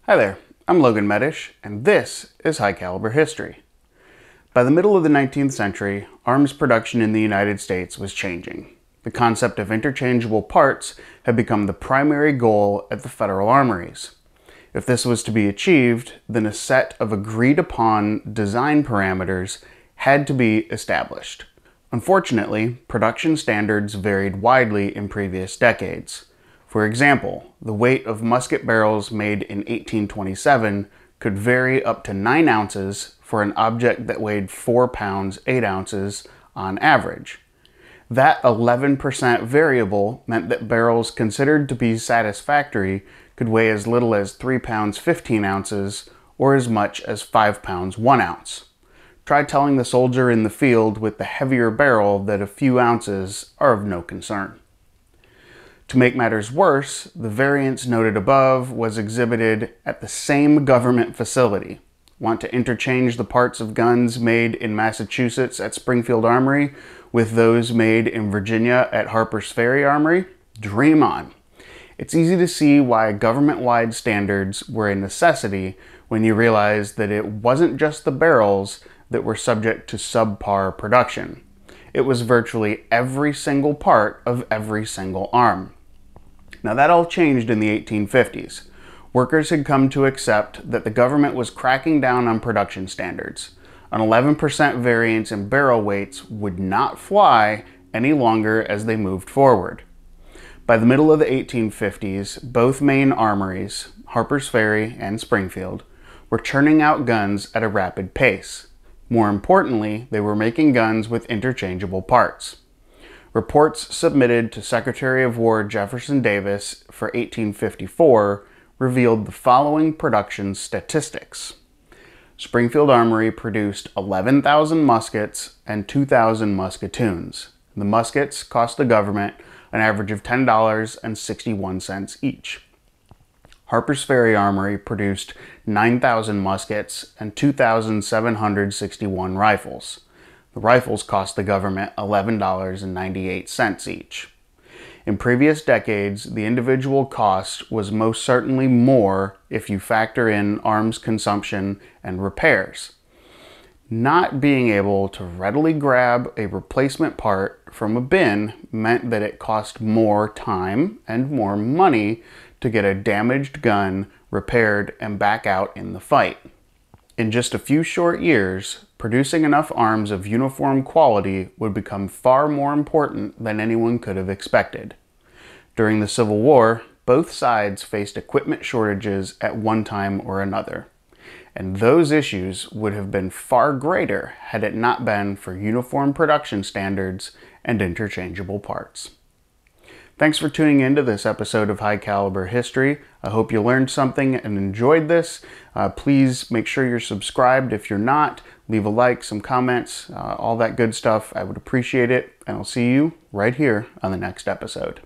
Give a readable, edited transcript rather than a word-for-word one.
Hi there, I'm Logan Medish, and this is High Caliber History. By the middle of the 19th century, arms production in the United States was changing. The concept of interchangeable parts had become the primary goal at the federal armories. If this was to be achieved, then a set of agreed-upon design parameters had to be established. Unfortunately, production standards varied widely in previous decades. For example, the weight of musket barrels made in 1827 could vary up to 9 ounces for an object that weighed 4 pounds 8 ounces on average. That 11% variable meant that barrels considered to be satisfactory could weigh as little as 3 pounds 15 ounces or as much as 5 pounds 1 ounce. Try telling the soldier in the field with the heavier barrel that a few ounces are of no concern. To make matters worse, the variance noted above was exhibited at the same government facility. Want to interchange the parts of guns made in Massachusetts at Springfield Armory with those made in Virginia at Harper's Ferry Armory? Dream on. It's easy to see why government-wide standards were a necessity when you realize that it wasn't just the barrels that were subject to subpar production. It was virtually every single part of every single arm. Now that all changed in the 1850s. Workers had come to accept that the government was cracking down on production standards. An 11% variance in barrel weights would not fly any longer as they moved forward. By the middle of the 1850s, both main armories, Harper's Ferry and Springfield, were churning out guns at a rapid pace. More importantly, they were making guns with interchangeable parts. Reports submitted to Secretary of War Jefferson Davis for 1854 revealed the following production statistics. Springfield Armory produced 11,000 muskets and 2,000 musketoons. The muskets cost the government an average of $10.61 each. Harper's Ferry Armory produced 9,000 muskets and 2,761 rifles. The rifles cost the government $11.98 each. In previous decades, the individual cost was most certainly more if you factor in arms consumption and repairs. Not being able to readily grab a replacement part from a bin meant that it cost more time and more money to get a damaged gun repaired and back out in the fight. In just a few short years, producing enough arms of uniform quality would become far more important than anyone could have expected. During the Civil War, both sides faced equipment shortages at one time or another, and those issues would have been far greater had it not been for uniform production standards and interchangeable parts. Thanks for tuning in to this episode of High Caliber History. I hope you learned something and enjoyed this. Please make sure you're subscribed if you're not. Leave a like, some comments, all that good stuff. I would appreciate it, and I'll see you right here on the next episode.